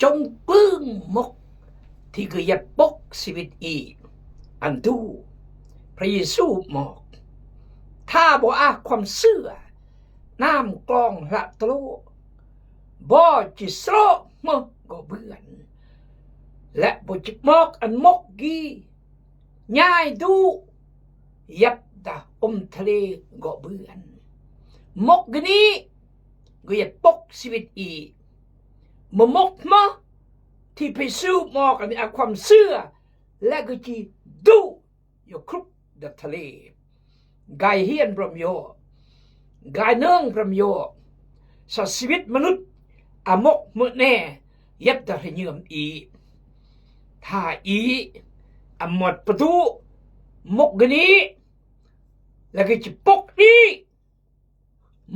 จงปลื้มมกที่คือยัดปกชีวิตอีอันดูพระเยซูบอกถ้าบ่อาความเชื่อน้ำกลองละตโลบ่จิสโลมกก็เบื่อนและบ่จิมอกอันมกกีง่ายดูยับดาทะเลก็เบื่อนมกกนี้ก็ยัดปกชีวิตอีมกมาที่ไปสู้มอกอันอาความเชื่อและก็จีดูอยู่ครุบดับทะเลกายเฮียนพรมโยกายเนื่องพรมโยสัชีวิตมนุษย์อมกเมื่อแน่ยับดาเหี่ยมอีถ้าอีอหมดประตูมกกนี้แล้วก็จะปกอี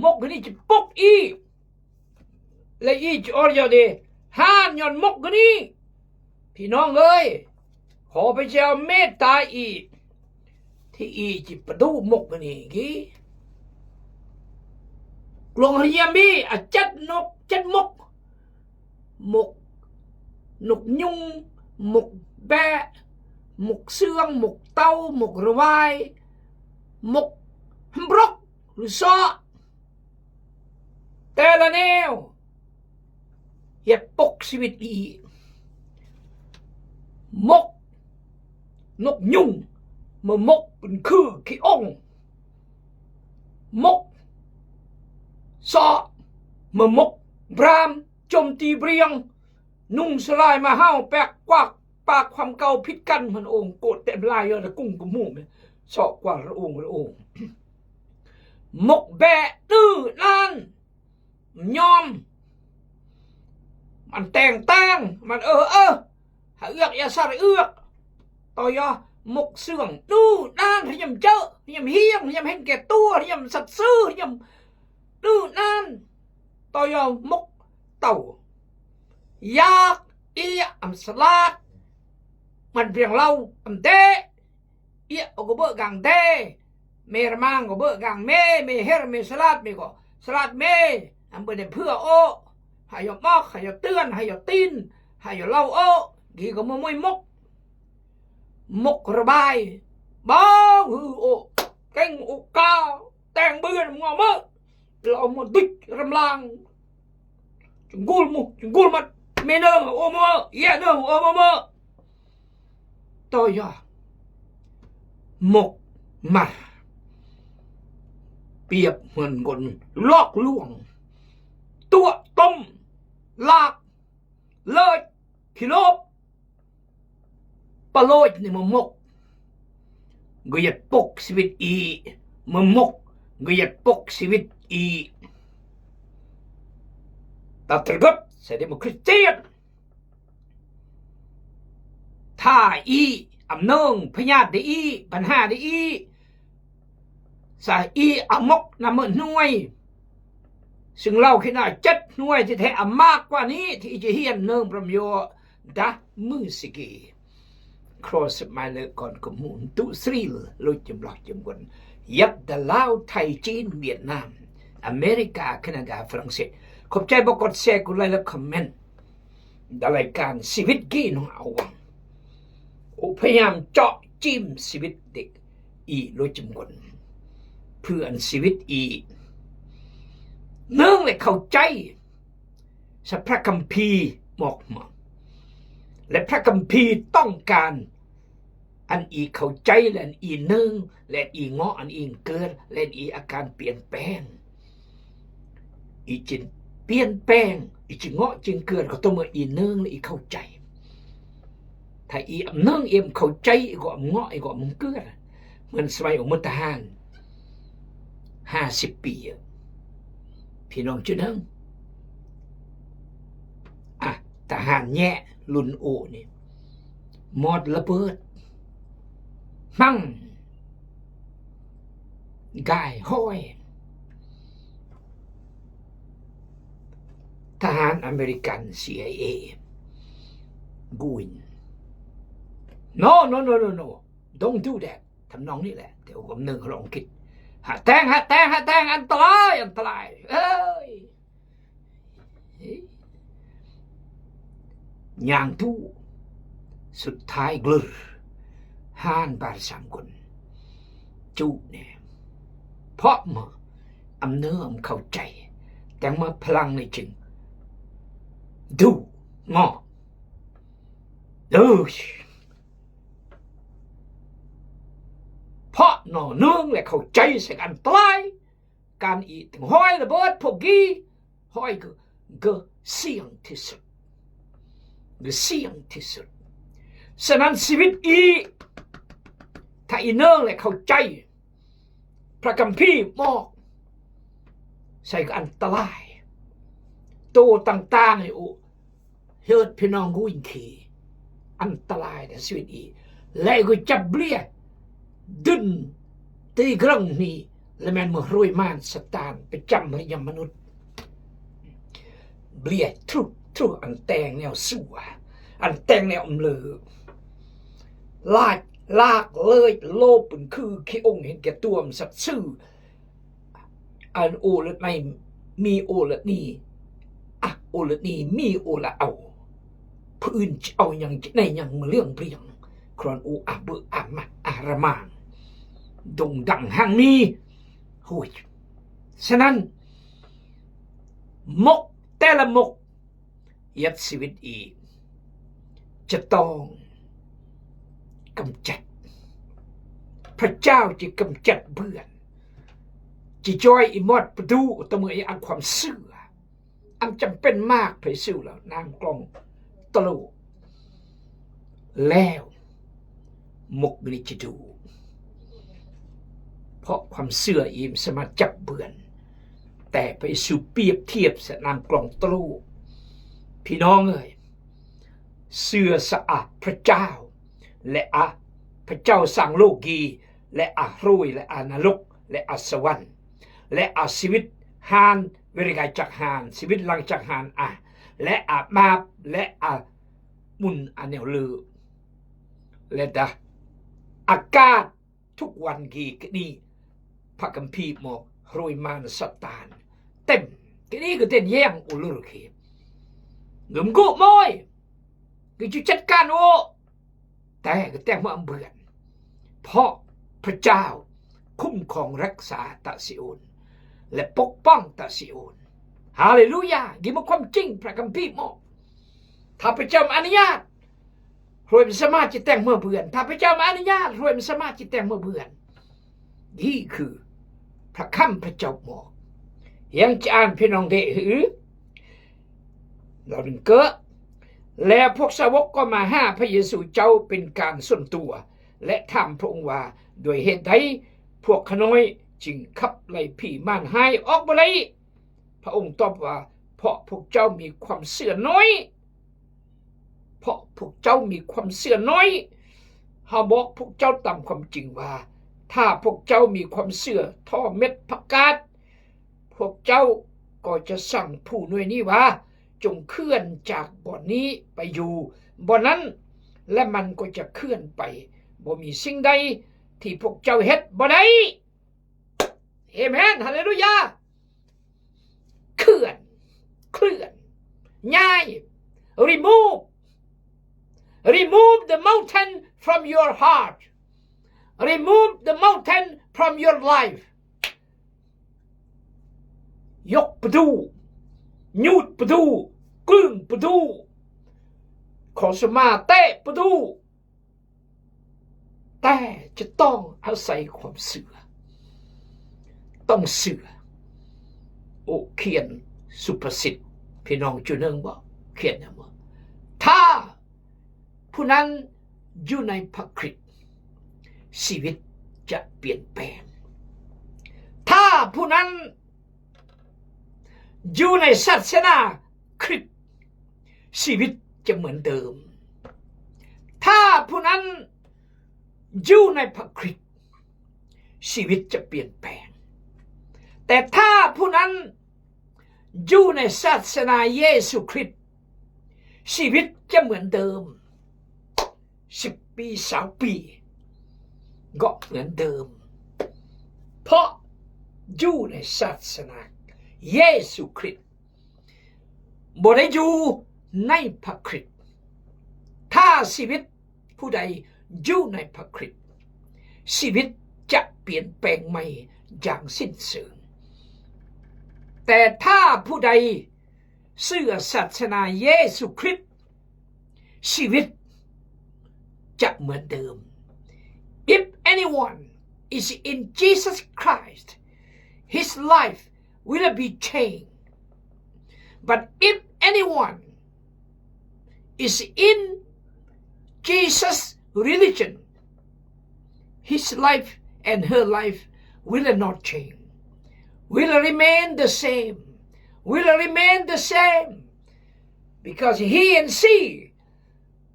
มกกนี้จะปกอีและอีจะอรยาเดห้านยอนมกกนี้พี่น้องเอ้ยขอพระเจ้าเมตตาอีที่อีจิประตูมกกนี้กี้กลวงเฮียมีจัดนกจัดมกนกยุงมกแบะมกเสื่องมกเต้ามกระวายมกฮัมบรกหรือซอแต่ละแนวอย่าปกชีวิตอีมกนกยุงมกเป็นคือขี้องมกซอมกบรามโจมตีเบรียงนุ่งสลายมาห้าวแปกกวักปากความเก่าพิษกันมันองค์โกดเต็มลายเลยกุ้งกับหมูเนี่ยสอกกว่าระองมกแบะตื้อนั่นยอมมันแต่งมันหาเอือกยาสารเอือกต่อยมกเสื่องตู้นั่นที่ยำเจอที่ยำเฮี้ยงที่ยำเห็นแก่ตัวที่ยำสัตว์ซื่อที่ยำตู้นั่นต่อยมกเต่ายากอัมสลาดมันเพียงเราอัมเตก็เบิกกังเตเมรมังก็เบิกกังเมเฮรเมสลาดก็สลาดเมอันเปิดเพื่อโอให้ยมอกให้ยเตือนให้ยตีนให้ยเล่าโอกี่ก็มวยมกระบายบ้าฮือโอแกงโอกาแต่งเบื่อมัวเมื่อเรามาดิกรำลางจุงกูลมัดเมเนอร์โอเมื่อเย่เนอร์โอเมื่อต่อยมกมาเปรียบเหมือนคนลอกลวงตัวต้มลากเลิศขี้ลบปลอยในมกก็ยัดปกชีวิตอีมกก็ยัดปกชีวิตอีแต่ตระกัดเสด็จมาคริสเตียนถ้าอีอำนงพญาติอีปัญหาอีสายอีอมกนำมือหน่วยซึ่งเราคิดว่าจัดหน่วยที่แท้มากกว่านี้ที่จะเฮียนเนื่องประโยชน์ดะมือสิกีครอสมาเลก่อนกมุนตุสรีลุยจำหลักจำวนยับดะลาวไทยจีนเวียดนามอเมริกาแคนาดาฝรั่งเศสขอบใจบอกกดแชร์กดไลค์และคอมเมนต์รายการชีวิตกี้น้องเอาวังพยายามเจาะจิ้มชีวิตเด็กอีลุยจำวนเพื่อนชีวิตอีเนื่องเลยเข้าใจสัพพระคัมภีร์บอกมาและพระคัมภีร์ต้องการอันอีเข้าใจและอันอีเนื่องและอีเงาะอันอีเกิดและอีอาการเปลี่ยนแปลงอีจินเปลี่ยนแปลงอีจิเงาะจึงเกิดก็ต้องมาอีเนื่องและอีเข้าใจถ้าอีเนื่องเอ็มเข้าใจก็เงาะก็มันเกิดเหมือนสมัยองค์มุตหาน50 ปีพี่น้องจุดนึงทหารแย่รุ่นโอนี่หมดระเบิดมั่งกายห้อยทหารอเมริกัน CIA กูอิน no don't do that ทำนองนี้แหละเดี๋ยวผมนึงเขาลองคิดหาแตงอันตรายเอ้ย ย่างทู่สุดท้ายกลือห้านบาสามคนจูเนี่ยเพราะมาอำเนื้อเข้าใจแต่มาพลังในจึงดูงอเพราะหน่อเนื่องและเข้าใจสักอันตรายการอีถึงห้อยระเบิดพวกกี้ห้อยก็เสี่ยงที่สุดเสี่ยงที่สุดฉะนั้นชีวิตอีถ้าอีเนื่องและเข้าใจพระคัมภีร์บอกใส่ก็อันตรายโตต่างๆโอ้เฮิดพี่น้องกูอินคีอันตรายในชีวิตอีและก็จับเบี้ยดึนตีกรังนี่และแม่นมือรวยมานสตานไปจำให้ยมนุษย์เบี้ยทรุอันแตงแนวสัวอันแตงแนวอมเลอลากเลยโลภเป็นคือขี้องเห็นแก่ตัวมสัตว์ซื่ออันโอละในมีโอละนี่อ่ะโอละนี่มีโอละเอาพื้นเอาอย่างในอย่างเรื่องเปลี่ยงครอนโออาเบออามาอารามางดงดังห้างนี้โอ้ยฉะนั้นมกแต่ละมกยัดชีวิตอีกจะต้องกำจัดพระเจ้าจะกำจัดเบื่อจะจอยอิมอดประดูตะมืออันความเสื่ออันจำเป็นมากไปสู่แล้วนางกลองตลูแล้วมกนิจดูเพราะความเสื่ออิมสามารถจับเบื่อแต่ไปสู่เปรียบเทียบสนามกลองตลูพี่น้องเอ้ยเสื่อสะอาดพระเจ้าและพระเจ้าสั่งโลกีและรุ่ยและนรกและสวรรค์และชีวิตหานเวริกายจากหานชีวิตหลังจากหานและมาบและมุนแนวลือและอากาศทุกวันกีกนี่พระคัมภีร์บอกรวยมานสตานเต็มกีนี่ก็เต็มแย่งอุลุรคีเงิมกุมอยก็จะจัดการโอแต่ก็แต่งมาเบื่อเพราะพระเจ้าคุ้มครองรักษาตาซิโอนและปกป้องตาซิโอนฮาเลลูยานี่มันความจริงพระคัมภีร์บอกถ้าพระเจ้าอนุญาตรวยมันสามารถจะแต่งเมื่อเบื่อถ้าพระเจ้าอนุญาตรวยมันสามารถจะแต่งเมื่อเบื่อนี่คือพระคำพระเจ้าบอกยังจะอ่านพี่น้องได้หรือเราดึงเกะแล้วพวกสาวกก็มาห้าพระเยซูเจ้าเป็นการส่วนตัวและถามพระองค์ว่าโดยเหตุใดพวกขน้อยจึงขับไล่ผีม่านหายออกมาเลยพระองค์ตอบว่าเพราะพวกเจ้ามีความเสื่อน้อยเพราะพวกเจ้ามีความเสื่อน้อยเฮาบอกพวกเจ้าตามความจริงว่าถ้าพวกเจ้ามีความเสื่อท่อเม็ดผักกาดพวกเจ้าก็จะสั่งผู้หน่วยนี้ว่าจงเคลื่อนจากบ่อนนี้ไปอยู่บ่อนนั้นและมันก็จะเคลื่อนไปบ่มีสิ่งใดที่พวกเจ้าเฮ็ดบ่ได้เอเมนฮาเลลูยาเคลื่อนย้าย remove the mountain from your heart remove the mountain from your life ยกประตูยูดประตูกลึงประตูขอสมาเตะประตูแต่จะต้องอาศัยความเสื่อต้องเสื่อโอเขียนสุภาษิตพี่น้องจุนึงบอกเขียนอย่างว่าถ้าผู้นั้นอยู่ในพระคริสต์ชีวิตจะเปลี่ยนแปลงถ้าผู้นั้นอยู่ในศาสนาคริสต์ชีวิตจะเหมือนเดิมถ้าผู้นั้นอยู่ในพระคริสต์ชีวิตจะเปลี่ยนแปลงแต่ถ้าผู้นั้นอยู่ในศาสนาเยซูคริสต์ชีวิตจะเหมือนเดิม10 ปี20 ปีก็เหมือนเดิมเพราะอยู่ในศาสนาเยซูคริสต์บ่ได้อยู่ในพระคริสต์ ถ้าชีวิตผู้ใดอยู่ในพระคริสต์ชีวิตจะเปลี่ยนแปลงใหม่อย่างสิ้นเชิงแต่ถ้าผู้ใดเชื่อศาสนาเยซูคริสต์ชีวิตจะเหมือนเดิม If anyone is in Jesus Christ his life will be changed but if anyone is in Jesus religion his life and her life will not change will remain the same will remain the same because he and she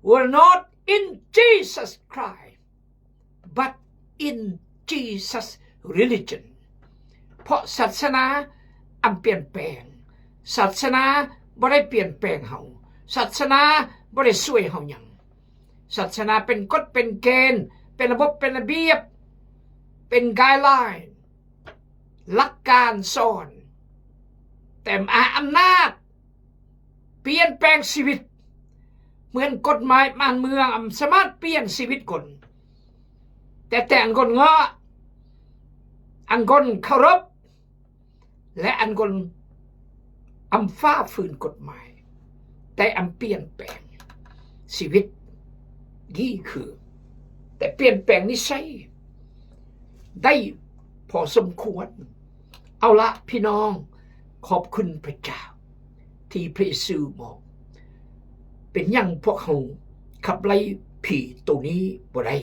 were not in Jesus Christ but in Jesus religion เพราะศาสนาอันเปลี่ยนแปลงศาสนาบ่ได้เปลี่ยนแปลงเฮาศาสนาบ่ได้ช่วยเฮาหยังศาสนาเป็นกฎเป็นเกณฑ์เป็นระบบเป็นระเบียบเป็นไกด์ไลน์หลักการสอนแต่อำนาจเปลี่ยนแปลงชีวิตเหมือนกฎหมายบ้านเมืองสามารถเปลี่ยนชีวิตคนแต่อันคนเงาะอันคนเคารพและอันคนฝ่าฝืนกฎหมายแต่เปลี่ยนแปลงชีวิตนี่คือแต่เปลี่ยนแปลงนิสัยได้พอสมควรเอาละพี่น้องขอบคุณพระเจ้าที่พระเยซูบอกเป็นอย่างพวกเขาขับไล่ผีตัวนี้บ่ได้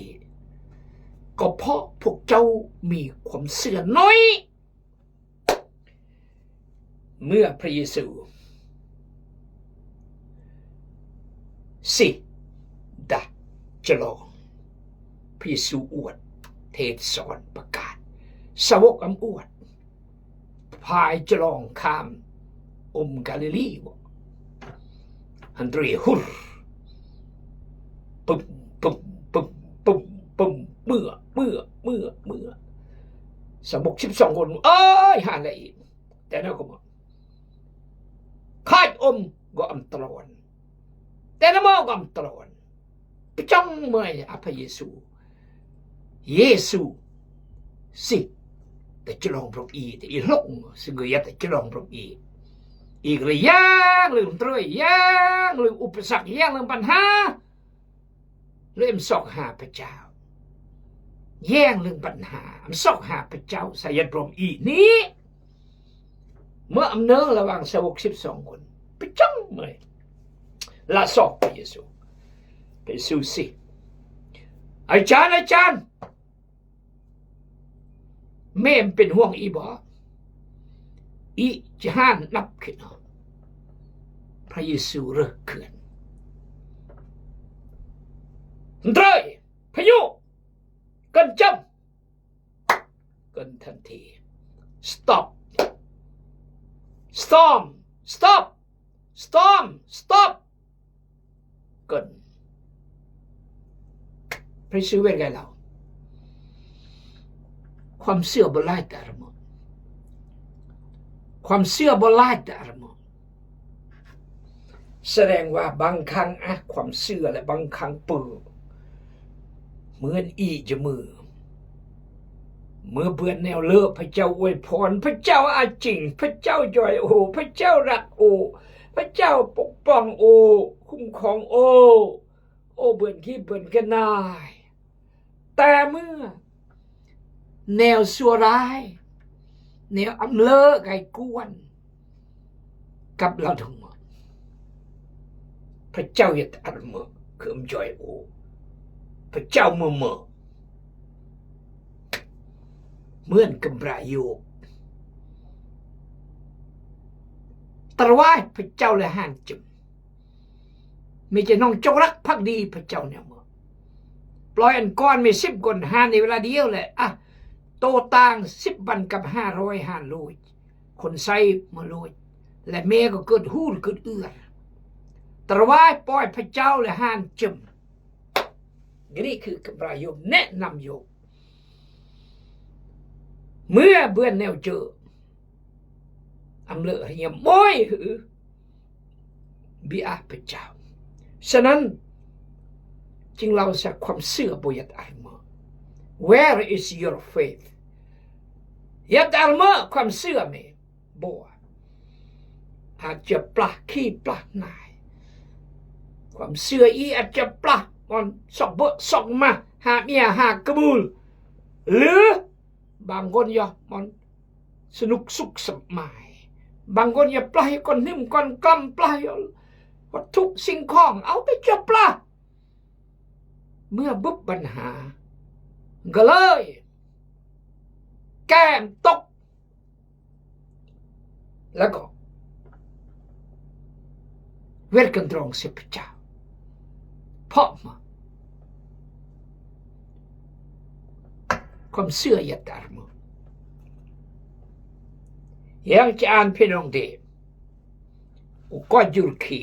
ก็เพราะพวกเจ้ามีความเสื่อน้อยเมื่อพระเยซูสิดาจะลองพระเยซูอวดเทศสอนประกาศสาวกอวดพายจะลองข้ามกาลิลีบอกอันเดรหุรปุ่มปุ่มปุ่มปุ่มปุ่มเมื่อสาวก12 คนเอ้ยหาอะไรอีกแต่นั่นก็บอกข้าก็ตลอดแต่นั่นก็ตลอดไปจ้องเมื่อยพระเยซูสิแต่จะลองพระอีแต่อีหลงซึ่งก็ยัดแต่จะลองพระอีกเลยย่างลืมตรวยย่างลืมอุปสรรคย่างลืมปัญหาเริ่มสอกหาพระเจ้าแย่งเรื่องปัญหาสอกหาพระเจ้าสายพรหมอีนี้เมื่อเนื้อระหว่างสาวก12 คนไปจ้องเลยละสอบพระเยซูสิอาจารย์แม่เป็นห่วงอีบ่จะห้านนับขึ้นพระเยซูเลิกเขื่อนเตยพายุกันจำกันทันที stop storm stop storm stop กันพระเยซูเป็นไงเราความเชื่อบไล่แต่ละมื้อความเชื่อบไล่แต่ละมื้อแสดงว่าบางครั้งความเชื่อและบางครั้งปือเหมือนจะมือเมื่อเบื่อแนวเลิกพระเจ้าอวยพรพระเจ้าอาจริงพระเจ้าจอยพระเจ้ารักพระเจ้าปกป้องคุ้มครองเบื่อขี้เบื่อกันนายแต่เมื่อแนวชั่วร้ายแนวเลอะไก่กวนกับเราทั้งหมดพระเจ้าอย่าตัดมือคือจอยพระเจ้าเมื่อเหมือนกับประโยคตรวายพระเจ้าและห่านจุ่มมีจะน้องจงรักภักดีพระเจ้าเนี่ยเมื่อปล่อยอันก้อนมี10 คนห่านในเวลาเดียวแหละโตต่าง10 วันกับ500ห่านโลยคนใส่มาโลยและแม่ก็เกิดหูดเกิดเอื้อตรวายปล่อยพระเจ้าและห่านจุ่มนี่คือกำไรโยมแนะนำโยมเมื่อเบื่อแนวเจอเลอะเหี่ยมอยหือบิอาพระเจ้าฉะนั้น จึงเราสักความเสื่อบ่ยัดอัลเมอ Where is your faith ยัดอัลเมอความเสื่อไหมบ่อาจจะปลาขี้ปลานายความเสื่ออีอาจจะปลามันสอกเบะสอกมาหาเมียหากระบูลหรือบางคนยอมันสนุกสุขสมายบางคนอย่าปลาให้คนนิ่มคนกล้ำปลาวัตถุสิ่งของเอาไปจับปลาเมื่อบุบปัญหาก็เลยแก้มตกแล้วก็เวทกันตรงเสียพระเจ้าเพราะมาความเสื่อยัดอัลเมอยังจะอ่านพี่น้องเดอุกอยุลคี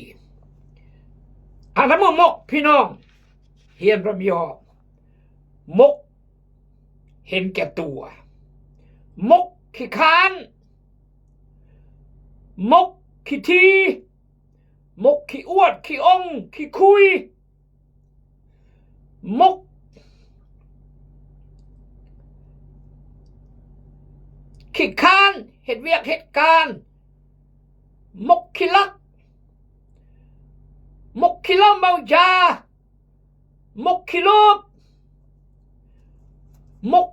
อันนั้นมกพี่น้องเฮียนรำยอมกเห็นแก่ตัวมกขี้ค้านมกขี้ทีมกขี้อวดขี้องขี้คุยมกขี้ค้านเหตุเวียกเหตุการณ์มกขี้ลักมกขี้เหล้าเมายามกขี้โลภมก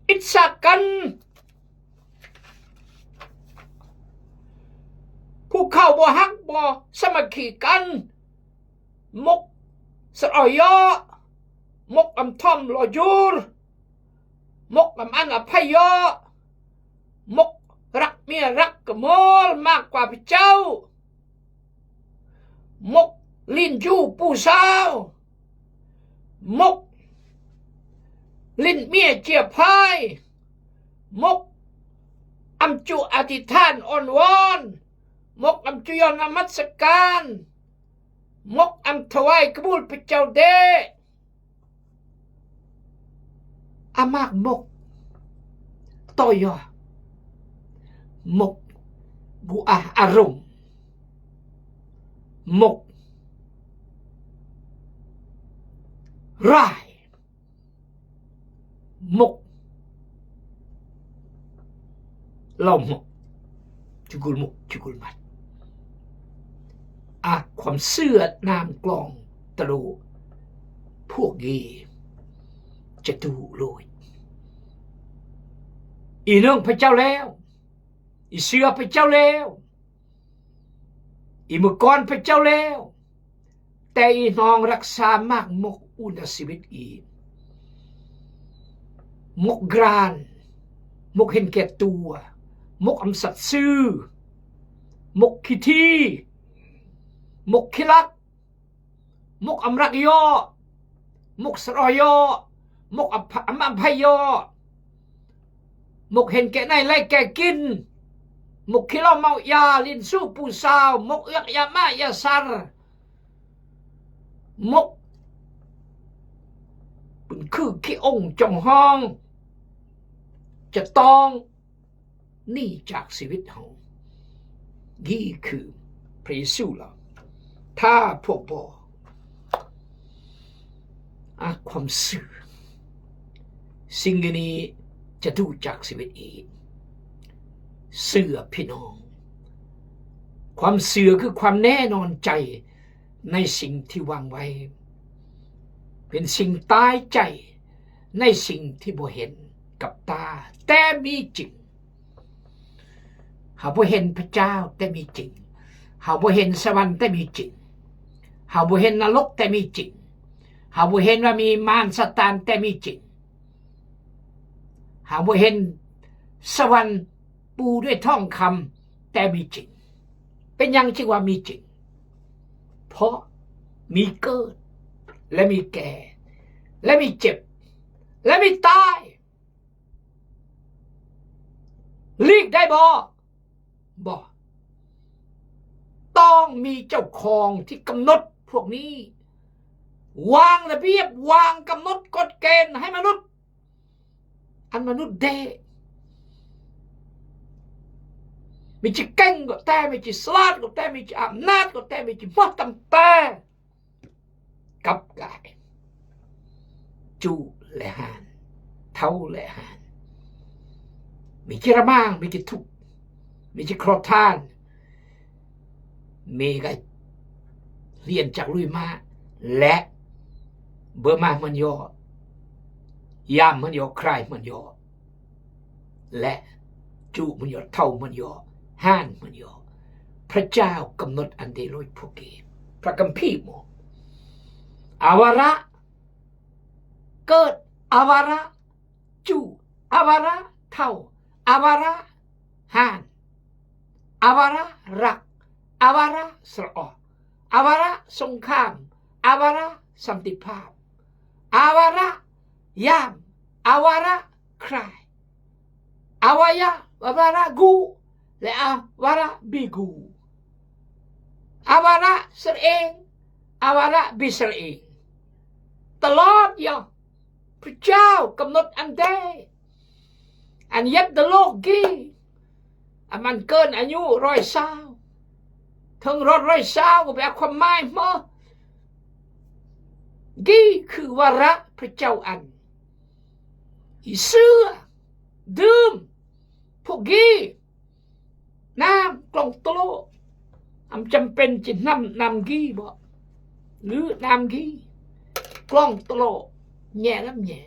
อิจฉากันผู้เข้าบ่ฮักบ่สมัคคีกันมกสะออยอมกอำทอมลอยูรมกอำอันอภัยยอมกรักเมียรักกะมอลมากกว่าพระเจ้ามกลินจูผู้สาวมกลินเมียเจียพายมกอำจุอธิษฐานอ่อนวอนมกอำจุยอนนมัสการมกอำถวายกบูลพระเจ้าเดอามากมกต่อยอมกบุอาอารมณ์มกร้ายมกเรามกจุกุลมกจุกุลมัดความเสื่อนามกลองตรูพวกยีจะดูโรยอีเรื่องพระเจ้าแล้วอีเสือพระเจ้าแล้วอีมือกรพระเจ้าแล้วแต่อีน้องรักษามากมกอุณชีวิตอีมกกรานมกเห็นแก่ตัวมกอำสัตย์ซื่อมกขี้ที่มกขี้ลักมกอำรักยอมกสรอยอมกอำภัยยอมกเห็นแก่ในไล่แก่กินมกขี้เหล้าเมายาลินสู้ผู้สาวมกเอื้อกยามายาซารมกเป็นคือขี้องค์จงห้องจะต้องหนีจากชีวิตเรานี่คือพระเยซูเราถ้าพวกบ่ความซื่อสิ่งนี้จะดูจากชีวิตอีกเสื่อพี่น้องความเสื่อคือความแน่นอนใจในสิ่งที่วางไว้เป็นสิ่งตายใจในสิ่งที่บ่เห็นกับตาแต่มีจริงหาบ่เห็นพระเจ้าแต่มีจริงหาบ่เห็นสวรรค์แต่มีจริงหาบ่เห็นนรกแต่มีจริงหาบ่เห็นว่ามีมารซาตานแต่มีจริงหาบ่เห็นสวรรค์ปูด้วยทองคำแต่มีจริงเป็นยังที่ว่ามีจริงเพราะมีเกิดและมีแก่และมีเจ็บและมีตายหลีกได้บ่ต้องมีเจ้าของที่กำหนดพวกนี้วางระเบียบวางกำหนดกฎเกณฑ์ให้มนุษย์อันมนุษย์ได้มีจิเก่งก็แต่มีจิสลาดก็แต่มีจิอำนาจก็แต่มีจิมอดตำแต่กับกาย จูและหานเท่าและหานมีกิระมังมีกิทุกมีกิครอทานมีกเรียนจากลุยมาและเบอร์มามันย่อยามมันย่อใครมันย่อและจูมันย่อเท่ามันย่อห้านมันย่อพระเจ้ากำหนดอันเดโลยพวกเกพระคัมภีร์บอกอาวาระเกิดอาวาระจูอาวาระเท่าอาวาระห้านอาวาระรักอาวาระสระออาวาระสงครามอาวาระสันติภาพอาวาระยามอาวาระใครอาวาระกูและอาวาระบิกูอาวาระสระเองอาวาระบิสระเองตลอดอย่างพระเจ้ากำหนดอันใดอันยัดโลกกี้มันเกินอายุ120ถึง120ก็แปลความหมายมั้งกี้คือวาระพระเจ้าอันอีเสื้อดื่มพวกกี้น้ำกล่องโตโลจำเป็นจะน้ำกี้บ่หรือน้ำกี้กล้องโตโลแย่แล้วแย่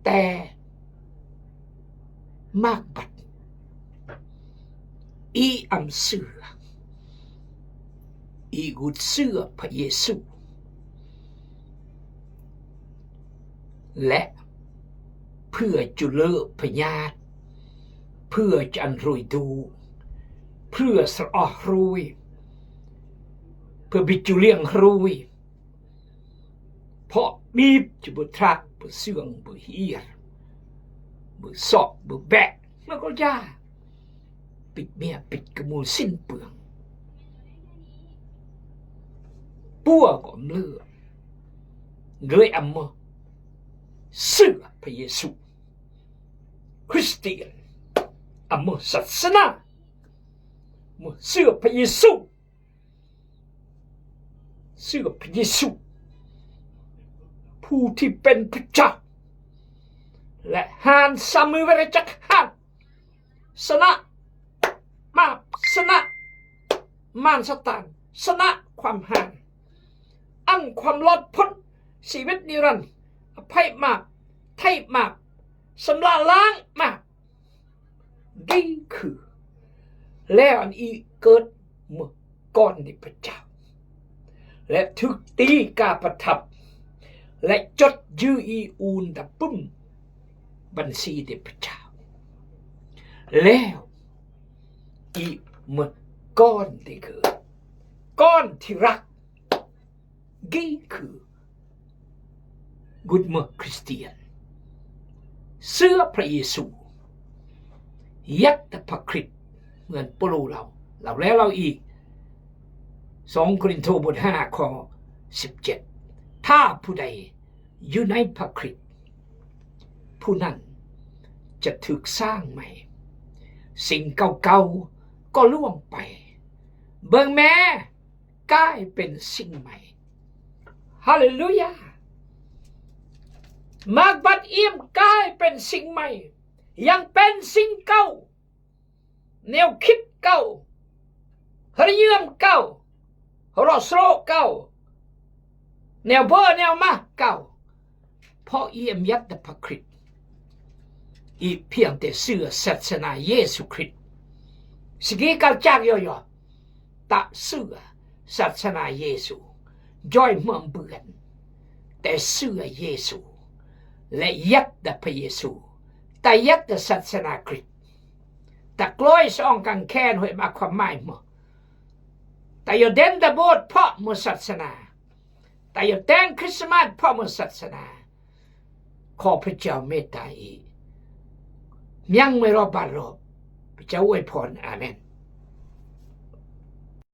แต่มากบัดอีเสืออีกุดเสือพระเยซูและเพื่อจุเลอพญาตเพื่อจะอันรวยดูเพื่อสระอรวยเพื่อบิจุเลียงรวยเพราะบีบจะบุตรักบุเสื่องบุเฮียบุสอบบุแบะแล้วก็ย่าปิดเมียปิดกระมูลสิ้นเปลืองปัวก็เลือเงยอัมมเสื้อพระเยซูคริสเตียนอัมมศาสนาเสื้อพระเยซูเสื้อพระเยซูผู้ที่เป็นพระเจ้าและหานสามือเวรจักหานสนะมาสนะมารสตานสนะความหานอันความรอดพ้นชีวิตนิรันดร์อภัยมาไถ่มาสำระล้างมาดีคือแล้วอันอีเกิดเมื่อก่อนในพระเจ้าและถึกตีกาประทับและจดยืออีอูนดับปุ้มบัญชีเดพระเจ้าแล้วอีเมื่อก้อนได้เกิดก้อนที่รักกี่คือกุดเมื่อคริสเตียนเสื้อพระเยซูยัดพระคริสต์เหมือนปลูเราแล้วเราอีก2 โครินธ์บท 5 ข้อ 17ถ้าผู้ใดอยู่ในพระคริสต์ผู้นั้นจะถูกสร้างใหม่สิ่งเก่าๆก็ล่วงไปเบิ่งแม่กลายเป็นสิ่งใหม่ฮาเลลูยามากบัดเอี่ยมกลายเป็นสิ่งใหม่ยังเป็นสิ่งเก่าแนวคิดเก่าหรือเยื่อมเก่ารอสโรเก่าแนวเบอร์แนวมาเก่าเพราะเอี่ยมยัดพระคริสต์อีเพียงแต่เสื้อศาสนาเยซูคริสต์สกีกัลจากย่อๆตะเสื้อศาสนาเยซูย่อยเมืองเบือนแต่เสื้อเยซูและยัดพระเยซูแต่ยัดศาสนาคริสต์แต่กล้อยซองกังแคนหวยมาความหมายมั้งแต่อยู่เด่นตะโบดเพราะมุศาสนาแต่อยู่แต่งคริสต์มาสเพราะมุศาสนาขอพระเจ้าเมตตาอียังไม่รอบบารรอบพระเจ้าอวยพรอาเมน